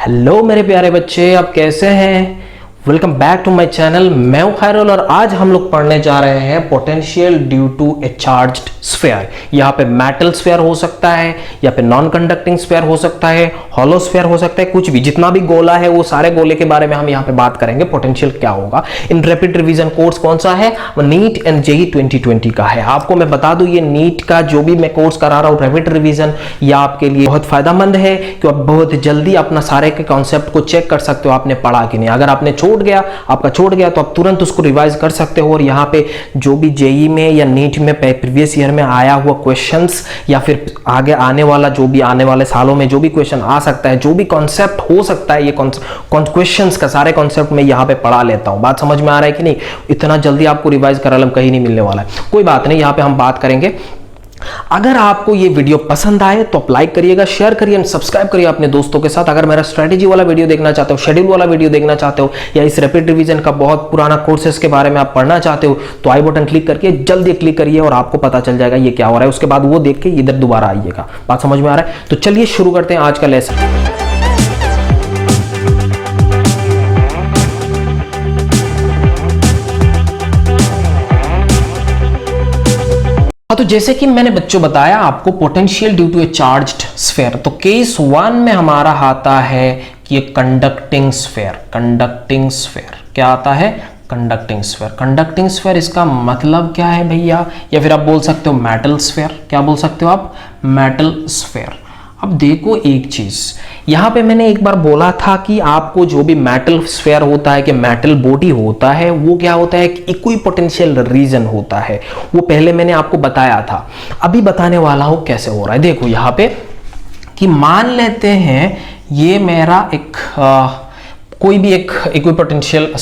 Hello मेरे प्यारे बच्चे, आप कैसे हैं? Welcome back to my channel. मैं हूं खैरुल और आज हम लोग पढ़ने जा रहे हैं potential due to a charged sphere. यहाँ पे मेटल स्फीयर हो सकता है या पे नॉन कंडक्टिंग स्फीयर हो सकता है, हॉलो स्फीयर हो सकता है, कुछ भी जितना भी गोला है वो सारे गोले के बारे में हम यहाँ पे बात करेंगे। पोटेंशियल क्या होगा इन रैपिड रिवीजन कोर्स कौन सा है? नीट एंड जेईई 2020 का है। आपको मैं बता दूं ये नीट का जो भी मैं कोर्स करा रहा हूँ रैपिड रिवीजन, ये आपके लिए बहुत फायदेमंद है कि आप बहुत जल्दी अपना सारे के कॉन्सेप्ट को चेक कर सकते हो आपने पढ़ा कि नहीं। अगर आपने आपका छूट गया तो आप तुरंत उसको रिवाइज कर सकते हो। और यहाँ पे जो भी जेईई में या नीट में प्रीवियस ईयर में आया हुआ क्वेश्चंस या फिर आगे आने वाला जो भी आने वाले सालों में जो भी क्वेश्चन आ सकता है, जो भी कॉन्सेप्ट हो सकता है, ये क्वेश्चंस का सारे कॉन्सेप्ट मैं यहाँ पे पढ़ा लेता हूँ। बात समझ में आ रहा है कि नहीं? इतना जल्दी आपको रिवाइज करा कहीं नहीं मिलने वाला है। कोई बात नहीं, यहाँ पे हम बात करेंगे। अगर आपको ये वीडियो पसंद आए तो आप लाइक करिएगा, शेयर करिए एंड सब्सक्राइब करिए अपने दोस्तों के साथ। अगर मेरा स्ट्रेटेजी वाला वीडियो देखना चाहते हो, शेड्यूल वाला वीडियो देखना चाहते हो, या इस रैपिड रिवीजन का बहुत पुराना कोर्सेज के बारे में आप पढ़ना चाहते हो तो आई बटन क्लिक करके जल्दी क्लिक करिए और आपको पता चल जाएगा ये क्या हो रहा है। उसके बाद वो देख के इधर दोबारा आइएगा। बात समझ में आ रहा है? तो चलिए शुरू करते हैं आज का लेसन। तो जैसे कि मैंने बच्चों बताया आपको potential due to a charged sphere, तो केस 1 में हमारा आता है कि ये कंडक्टिंग स्फीयर। कंडक्टिंग स्फीयर क्या आता है? Conducting sphere. कंडक्टिंग स्फीयर इसका मतलब क्या है भैया? या फिर आप बोल सकते हो मेटल स्फीयर। क्या बोल सकते हो आप? Metal sphere. अब देखो एक चीज, यहां पे मैंने एक बार बोला था कि आपको जो भी मेटल स्फीयर होता है कि मेटल बॉडी होता है वो क्या होता है? इक्विपोटेंशियल रीजन होता है। वो पहले मैंने आपको बताया था, अभी बताने वाला हूं कैसे हो रहा है। देखो यहां पे कि मान लेते हैं ये मेरा एक कोई भी एक इक्विपोटेंशियल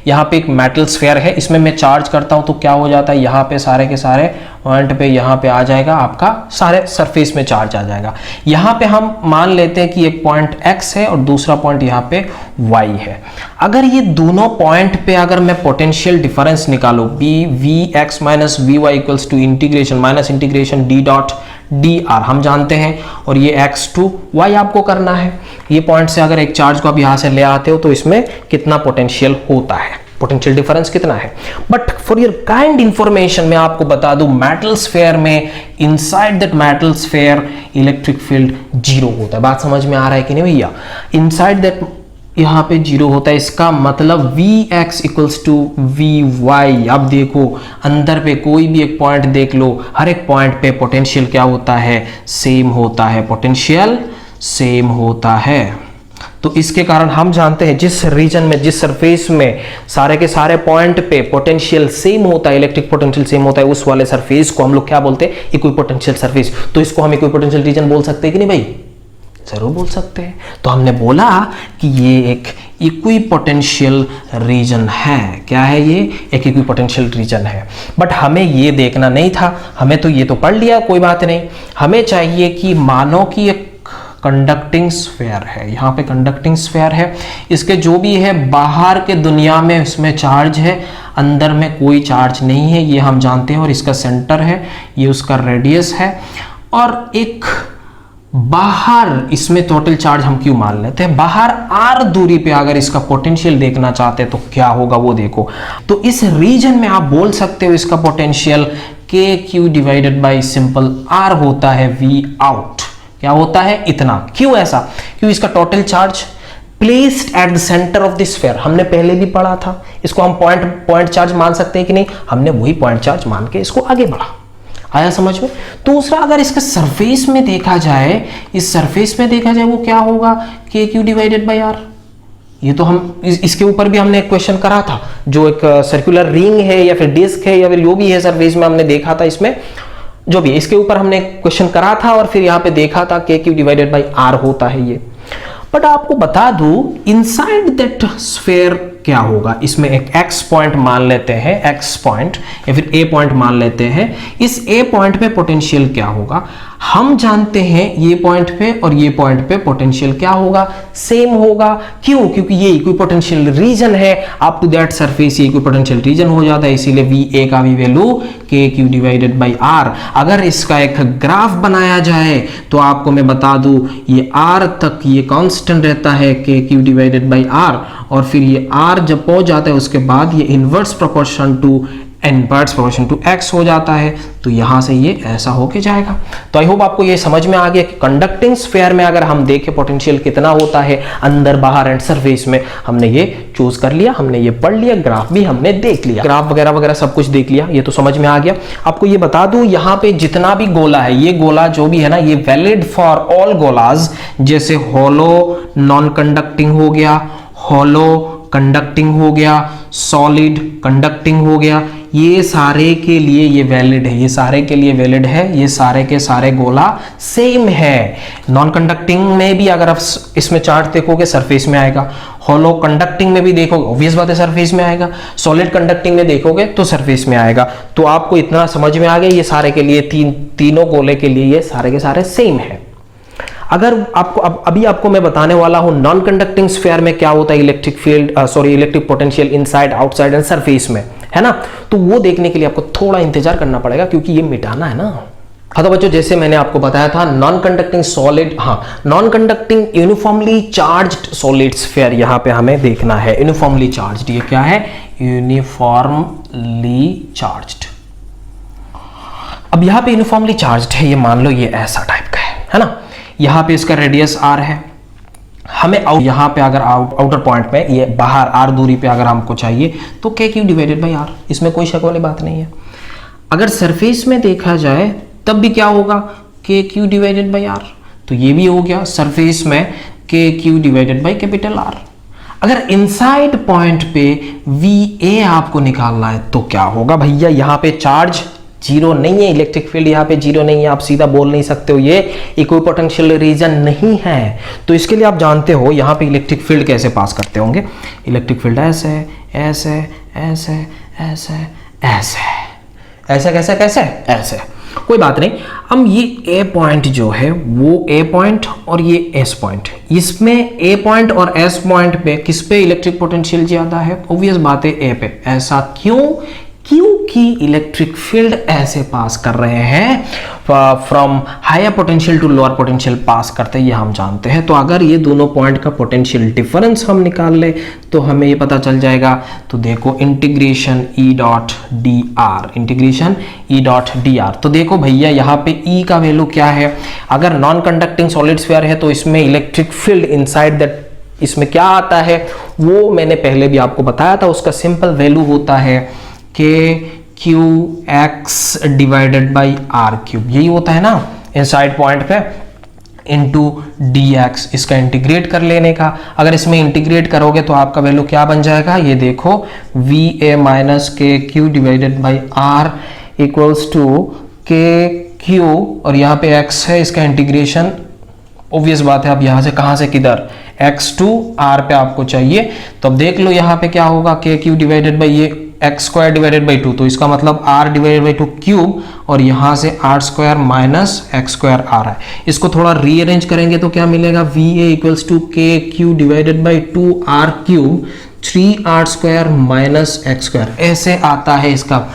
यहाँ पे एक मेटल स्फीयर है, इसमें मैं चार्ज करता हूं तो क्या हो जाता है? यहाँ पे सारे के सारे पॉइंट पे यहाँ पे आ जाएगा, आपका सारे सरफेस में चार्ज आ जाएगा। यहाँ पे हम मान लेते हैं कि एक पॉइंट x है और दूसरा पॉइंट यहाँ पे y है। अगर ये दोनों पॉइंट पे अगर मैं पोटेंशियल डिफरेंस निकालू vx minus vy equals to integration minus integration d dot dr हम जानते हैं, और ये x टू y आपको करना है। ये पॉइंट से अगर एक चार्ज को आप यहां से ले आते हो तो इसमें कितना पोटेंशियल होता है, पोटेंशियल डिफरेंस कितना है। But for your kind information मैं आपको बता दूं मेटल स्फीयर में inside that metal sphere electric field 0 होता है। बात समझ में आ रहा है कि नहीं भैया? इनसाइड दैट यहाँ पे 0 होता है, इसका मतलब Vx इक्वल्स टू Vy। अब देखो अंदर पे कोई भी एक पॉइंट देख लो, हर एक पॉइंट पे पोटेंशियल क्या होता है? सेम होता है। पोटेंशियल सेम होता है। तो इसके कारण हम जानते हैं जिस रीजन में, जिस सरफेस में सारे के सारे पॉइंट पे पोटेंशियल सेम होता है, इलेक्ट्रिक पोटेंशियल सेम होता है, उस वाले सरफेस को हम लोग क्या बोलते हैं? Equipotential surface. तो इसको हम इक्विपोटेंशियल रीजन बोल सकते हैं कि नहीं भाई? जरूर बोल सकते हैं। तो हमने बोला कि ये एक इक्विपोटेंशियल रीजन है। क्या है ये? एक इक्विपोटेंशियल रीजन है। बट हमें ये देखना नहीं था, हमें तो ये तो पढ़ लिया, कोई बात नहीं। हमें चाहिए कि मानो कि एक कंडक्टिंग स्फीयर है, यहाँ पे कंडक्टिंग स्फीयर है, इसके जो भी है बाहर के दुनिया में इसमें चार्ज है, अंदर में कोई चार्ज नहीं है, ये हम जानते हैं। और इसका सेंटर है, ये उसका रेडियस है, और एक बाहर इसमें टोटल चार्ज हम क्यों मान लेते हैं? बाहर r दूरी पे अगर इसका पोटेंशियल देखना चाहते हैं तो क्या होगा वो देखो। तो इस रीजन में आप बोल सकते हो इसका potential kq divided by simple r होता है v आउट। क्या होता है? इतना। क्यों ऐसा? क्यों इसका total charge placed at the centre of the sphere, हमने पहले भी पढ़ा था। इसको हम पॉइंट चार्ज मान सकते हैं कि नहीं? हमने वही पॉइंट चार्ज मान के इसको आगे बढ़ा। आया समझ में? दूसरा, अगर इसके सरफेस में देखा जाए, इस सरफेस में देखा जाए वो क्या होगा? kq divided by r। ये तो हम इसके ऊपर भी हमने एक क्वेश्चन करा था, जो एक सर्कुलर रिंग है या फिर डिस्क है या फिर जो भी है सरफेस में, हमने देखा था इसमें जो भी, इसके ऊपर हमने क्वेश्चन करा था और फिर यहाँ पे देखा था kq डिवाइडेड बाय r होता है ये। बट आपको बता दूं इनसाइड दैट स्फीयर क्या होगा? इसमें एक x पॉइंट मान लेते हैं, x पॉइंट या फिर a पॉइंट मान लेते हैं। इस a पॉइंट पे पोटेंशियल क्या होगा? हम जानते हैं ये पॉइंट पे और ये पॉइंट पे पोटेंशियल क्या होगा, सेम होगा। क्यों? क्योंकि ये इक्विपोटेंशियल रीजन है, अप टू दैट सरफेस ये इक्विपोटेंशियल रीजन हो जाता है, इसीलिए VA का भी value KQ divided by R। अगर इसका एक ग्राफ बनाया जाए तो आपको मैं बता दूं, ये R तक ये कांस्टेंट रहता है KQ डिवाइडेड बाई R, और फिर ये R जब पहुंच जाता है उसके बाद ये इनवर्स प्रोपोर्शन टू x हो जाता है, तो यहां से ये ऐसा होके जाएगा। तो आई होप आपको ये समझ में आ गया कि कंडक्टिंग स्फीयर में अगर हम देखें पोटेंशियल कितना होता है अंदर बाहर एंड सरफेस में, हमने ये चूज कर लिया, हमने ये पढ़ लिया, ग्राफ भी हमने देख लिया, ग्राफ वगैरह वगैरह सब कुछ देख लिया, ये तो समझ में आ गया। आपको ये बता दूं, यहाँ पे जितना भी गोला है, ये गोला जो भी है ना, ये वैलिड फॉर ऑल गोलाज, जैसे होलो नॉन कंडक्टिंग हो गया, होलो कंडक्टिंग हो गया, सॉलिड कंडक्टिंग हो गया, ये सारे के लिए ये वैलिड है, ये सारे के लिए वैलिड है, ये सारे के सारे गोला सेम है। नॉन कंडक्टिंग में भी अगर आप इसमें चार्ज देखोगे सरफेस में आएगा, होलो कंडक्टिंग में भी देखोगे ऑब्वियस बात है सरफेस में आएगा, सॉलिड कंडक्टिंग में देखोगे तो सरफेस में आएगा। तो आपको इतना समझ में आ गया, ये सारे के लिए तीनों गोले के लिए ये सारे के सारे सेम है। अगर आपको अभी आपको मैं बताने वाला हूं नॉन कंडक्टिंग स्फीयर में क्या होता है, electric field electric potential inside outside and surface में, है ना। तो वो देखने के लिए आपको थोड़ा इंतजार करना पड़ेगा, क्योंकि ये मिटाना है ना। हाँ तो बच्चों, जैसे मैंने आपको बताया था non conducting solid, non conducting uniformly charged solid sphere यहां पे हमें देखना है। यूनिफॉर्मली चार्ज्ड, ये क्या है, यूनिफॉर्मली चार्ज्ड। अब यहां पे यूनिफॉर्मली चार्ज्ड है, ये मान लो ये ऐसा टाइप का है ना। यहां पे इसका रेडियस R है, हमें यहां पे अगर आउटर पॉइंट में ये बाहर R दूरी पे अगर हमको चाहिए तो KQ डिवाइडेड बाई R, इसमें कोई शक वाली बात नहीं है। अगर सरफेस में देखा जाए तब भी क्या होगा, KQ डिवाइडेड बाई R, तो ये भी हो गया सरफेस में KQ divided by capital R। अगर इनसाइड पॉइंट पे VA आपको निकालना है तो क्या होगा भैया, यहां पे चार्ज जीरो नहीं है, इलेक्ट्रिक फील्ड यहाँ पे जीरो नहीं है, आप सीधा बोल नहीं सकते हो ये इक्विपोटेंशियल रीजन नहीं है। तो इसके लिए आप जानते हो यहाँ पे इलेक्ट्रिक फील्ड कैसे पास करते होंगे। इलेक्ट्रिक फील्ड ऐसे ऐसे ऐसे ऐसे ऐसे ऐसे कैसे कैसे ऐसे, कोई बात नहीं। हम ये ए पॉइंट जो है वो ए पॉइंट और ये एस पॉइंट, इसमें ए पॉइंट और एस पॉइंट पे किस पे इलेक्ट्रिक पोटेंशियल ज्यादा है, ऑब्वियस बात है ए पे। ऐसा क्यों, क्योंकि इलेक्ट्रिक फील्ड ऐसे पास कर रहे हैं, from higher potential to lower potential pass करते हैं, ये हम जानते हैं। तो अगर ये दोनों पॉइंट का पोटेंशियल डिफरेंस हम निकाल ले तो हमें ये पता चल जाएगा। तो देखो integration E dot D R, integration E dot D R. तो देखो भैया यहाँ पे E का वैल्यू क्या है, अगर नॉन कंडक्टिंग सॉलिड स्फीयर है तो इसमें इलेक्ट्रिक फील्ड इनसाइड दैट, इसमें क्या आता है वो मैंने पहले भी आपको बताया था, उसका सिंपल वैल्यू होता है KQX divided by R cube, यही होता है ना इनसाइड पॉइंट पे, इंटू DX, इसका इंटीग्रेट कर लेने का। अगर इसमें इंटीग्रेट करोगे तो आपका वैल्यू क्या बन जाएगा, ये देखो VA minus KQ divided by R equals to KQ, और यहाँ पे X है, इसका इंटीग्रेशन ऑब्वियस बात है, अब यहाँ से कहाँ से किधर, X टू R पे आपको चाहिए। तो अब देख लो यहाँ पे क्या होगा, KQ डिवाइडेड बाई ये एक्स स्क्वायर डिवाइडेड बाई 2, तो इसका मतलब R डिवाइडेड बाई 2 क्यूब, और यहाँ से R square minus x square आ रहा है। इसको थोड़ा रीअरेंज करेंगे तो क्या मिलेगा, VA equals to KQ divided by 2R cube 3R square minus x square, ऐसे आता है इसका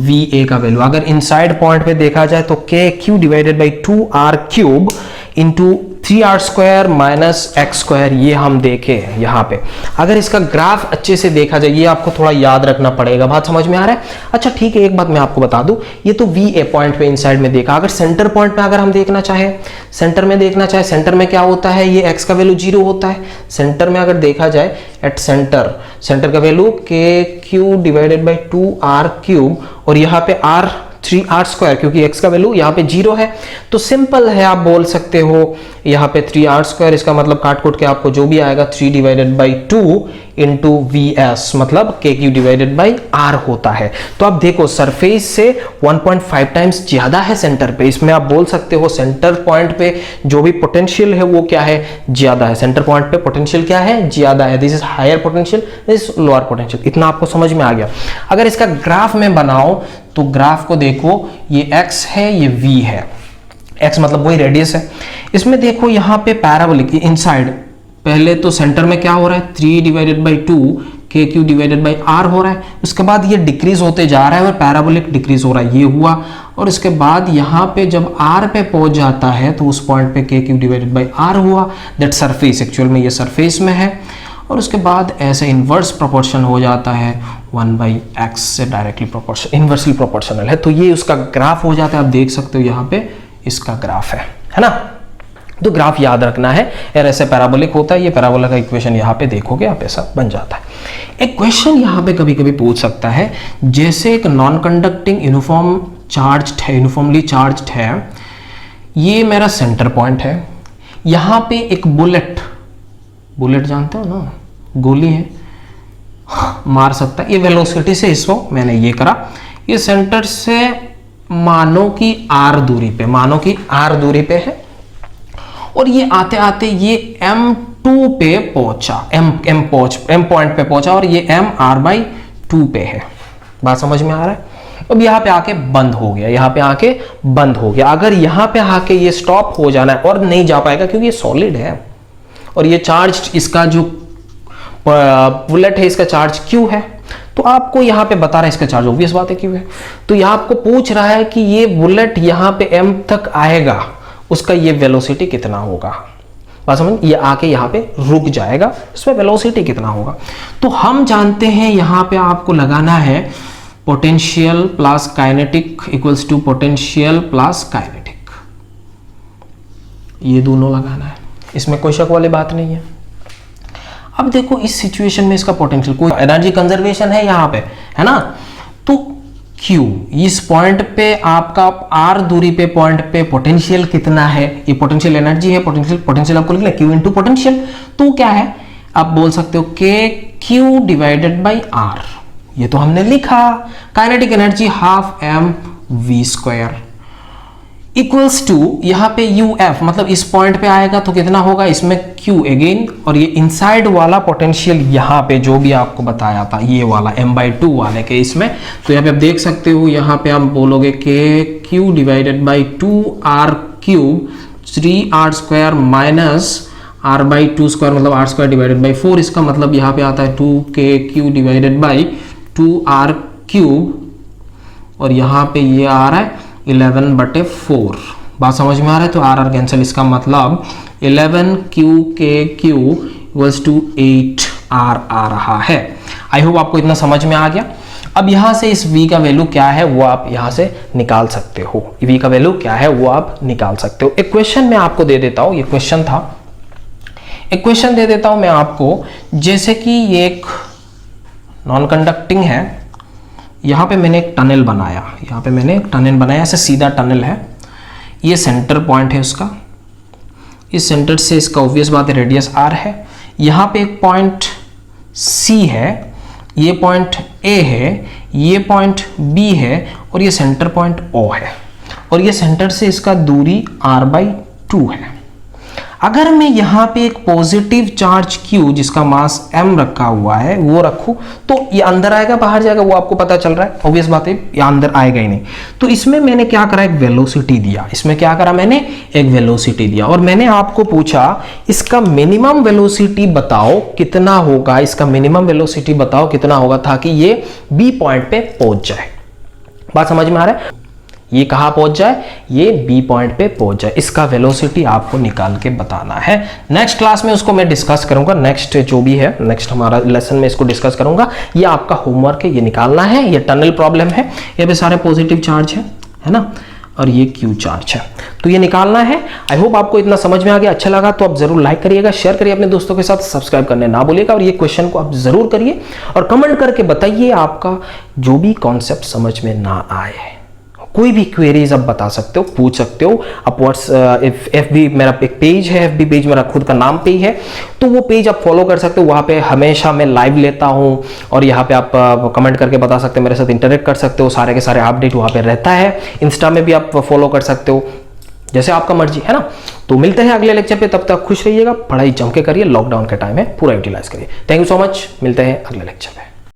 VA का वैल्यू। अगर इनसाइड पॉइंट पे देखा जाए तो KQ divided by 2R cube into 3R square minus x square, ये हम देखे हैं यहाँ पे। अगर इसका ग्राफ अच्छे से देखा जाए, ये आपको थोड़ा याद रखना पड़ेगा, बात समझ में आ रहा है। अच्छा ठीक है, एक बात मैं आपको बता दूं, ये तो VA पॉइंट पे इनसाइड में देखा, अगर सेंटर पॉइंट पे अगर हम देखना चाहे, सेंटर में देखना चाहे, सेंटर में क्या होता है, ये x का वैल्यू 0 होता है। सेंटर में अगर देखा जाए एट सेंटर, सेंटर का value KQ divided by 2R cube, और यहाँ पे R 3R स्क्वायर, क्योंकि x का वैल्यू यहाँ पे 0 है। तो सिंपल है, आप बोल सकते हो यहाँ पे 3R स्क्वायर, इसका मतलब काट कूट के आपको जो भी आएगा 3 डिवाइडेड बाई 2 इंटू VS, मतलब KQ डिवाइडेड बाई R होता है। तो आप देखो सरफेस से 1.5 टाइम्स ज्यादा है सेंटर पे, इसमें आप बोल सकते हो सेंटर पॉइंट पे जो भी पोटेंशियल है वो क्या है, ज्यादा है। सेंटर पॉइंट पे पोटेंशियल क्या है, ज्यादा है। This is higher potential, this is lower potential. इतना आपको समझ में आ गया। अगर इसका ग्राफ में बनाओ तो ग्राफ को देखो, ये x है, ये v है, x मतलब वही रेडियस है। इसमें देखो यहाँ पे पैराबोलिक इनसाइड, पहले तो सेंटर में क्या हो रहा है 3 डिवाइडेड बाई 2 के क्यू डिवाइडेड बाई आर हो रहा है, उसके बाद ये डिक्रीज होते जा रहा है और पैराबोलिक डिक्रीज हो रहा है, ये हुआ। और इसके बाद यहाँ पे जब आर पे पहुंच जाता है तो उस पॉइंट पे के क्यू डिवाइडेड बाई आर हुआ, दैट सरफेस, एक्चुअल में ये सरफेस में है। और उसके बाद ऐसे इन्वर्स प्रोपोर्शन हो जाता है 1/x से डायरेक्टली प्रोपोर्शन, इन्वर्सली प्रोपोर्शनल है। तो ये उसका ग्राफ हो जाता है, आप देख सकते हो यहाँ पे इसका ग्राफ है ना। तो ग्राफ याद रखना है यार, ऐसे पैराबोलिक होता है, ये पैराबोला का इक्वेशन यहाँ पे देखोगे आप ऐसा बन जाता है। एक क्वेश्चन यहाँ पे कभी कभी पूछ सकता है, जैसे एक नॉन कंडक्टिंग यूनिफॉर्म चार्ज्ड है, यूनिफॉर्मली चार्ज्ड है, ये मेरा सेंटर पॉइंट है, यहाँ पे एक बुलेट जानते हो ना, गोली है, मार सकता है, ये वेलोसिटी से इसको मैंने ये करा, ये सेंटर से मानो की आर दूरी पे है, और ये आते आते ये M2 पे पहुंचा, M पॉइंट पे पहुंचा, और ये M R/2 पे है। बात समझ में आ रहा है? अब यहाँ पे आके बंद हो गया, अगर यहाँ पे आके ये स्टॉप हो जाना है और नहीं जा पाएगा क्योंकि ये सॉलिड है और ये चार्ज, इसका जो बुलेट है इसका चार्ज Q है, तो आपको यहाँ पे बता रहा है इसका चार्ज ऑब्वियस बात है Q है। तो यहाँ आपको पूछ रहा है कि ये बुलेट यहाँ पे M तक आएगा, उसका ये वेलोसिटी कितना होगा। बात समझ, ये आके यहाँ पे रुक जाएगा, इसमें वेलोसिटी कितना होगा। तो हम जानते हैं यहाँ पे आपको लगाना है potential plus kinetic equals to potential plus kinetic, ये दोनों लगाना है, इसमें कोई शक वाली बात नहीं है। अब देखो इस सिचुएशन में इसका पोटेंशियल, कोई एनर्जी कंजर्वेशन है यहाँ पे, है ना, तो Q इस पॉइंट पे आपका R दूरी पे पॉइंट पे पोटेंशियल कितना है, ये पोटेंशियल एनर्जी है, पोटेंशियल आपको लिखना Q इंटू पोटेंशियल, तो क्या है आप बोल सकते हो KQ डिवाइडेड बाई R, ये तो हमने लिखा। Kinetic energy ½ mv² equals to यहाँ पे UF, मतलब इस पॉइंट पे आएगा तो कितना होगा, इसमें Q अगेन, और ये इनसाइड वाला पोटेंशियल यहाँ पे जो भी आपको बताया था ये वाला m/2 वाले के इसमें, तो यहाँ पे आप देख सकते हो, यहाँ पे आप बोलोगे KQ divided by 2r³ 3r² minus r/2² मतलब r² डिवाइडेड बाई 4, इसका मतलब यहाँ पे आता है 2KQ डिवाइडेड बाई 2r³, और यहाँ पे ये आ रहा है 11/4। बात समझ में आ रहा है? तो R कैंसिल, इसका मतलब 11QKQ इक्वल्स टू 8R आ रहा है। आई होप आपको इतना समझ में आ गया। अब यहां से इस V का वैल्यू क्या है वो आप यहां से निकाल सकते हो, V का वैल्यू क्या है वो आप निकाल सकते हो। एक क्वेश्चन मैं आपको दे देता हूं, ये क्वेश्चन था, एक क्वेश्चन दे देता हूं मैं आपको, जैसे कि ये एक नॉन कंडक्टिंग है, यहाँ पे मैंने एक टनल बनाया, ऐसे सीधा टनल है, ये सेंटर पॉइंट है उसका, इस सेंटर से इसका ऑब्वियस बात है रेडियस R है, यहाँ पे एक पॉइंट C है, ये पॉइंट A है, ये पॉइंट B है, और ये सेंटर पॉइंट O है, और ये सेंटर से इसका दूरी R/2 है। अगर मैं यहाँ पे एक पॉजिटिव चार्ज Q जिसका मास M रखा हुआ है वो रखूं, तो ये अंदर आएगा बाहर जाएगा वो आपको पता चल रहा है, ऑब्वियस बात है, ये अंदर आएगा ही नहीं। तो इसमें मैंने क्या करा, एक वेलोसिटी दिया, और मैंने आपको पूछा इसका मिनिमम वेलोसिटी बताओ कितना होगा, ताकि ये B पॉइंट पे पहुंच जाए। बात समझ में आ रहा है? ये कहाँ पहुंच जाए, ये B पॉइंट पे पहुंच जाए, इसका वेलोसिटी आपको निकाल के बताना है। नेक्स्ट क्लास में उसको मैं डिस्कस करूंगा, नेक्स्ट जो भी है नेक्स्ट हमारा लेसन में इसको डिस्कस करूंगा। ये आपका होमवर्क है, ये निकालना है, ये टनल प्रॉब्लम है, ये भी सारे पॉजिटिव चार्ज है ना, और ये Q चार्ज है, तो ये निकालना है। आई होप आपको इतना समझ में आ गया। अच्छा लगा तो आप जरूर लाइक करिएगा, शेयर करिए अपने दोस्तों के साथ, सब्सक्राइब करने ना भूलिएगा, और ये क्वेश्चन को आप जरूर करिए और कमेंट करके बताइए आपका जो भी कॉन्सेप्ट समझ में ना आए। कोई भी क्वेरीज आप बता सकते हो, पूछ सकते हो आप। FB मेरा एक पेज है, FB पेज मेरा खुद का नाम पे ही है, तो वो पेज आप फॉलो कर सकते हो, वहाँ पे हमेशा मैं लाइव लेता हूँ, और यहाँ पे आप कमेंट करके बता सकते हो, मेरे साथ इंटरेक्ट कर सकते हो, सारे के सारे अपडेट वहाँ पे रहता है। इंस्टा में भी आप फॉलो कर सकते हो, जैसे आपका मर्जी है ना। तो मिलते हैं अगले लेक्चर पे, तब तक खुश रहिएगा, पढ़ाई जम के करिए, लॉकडाउन का टाइम है, पूरा यूटिलाइज करिए। थैंक यू सो मच, मिलते हैं अगले लेक्चर पे।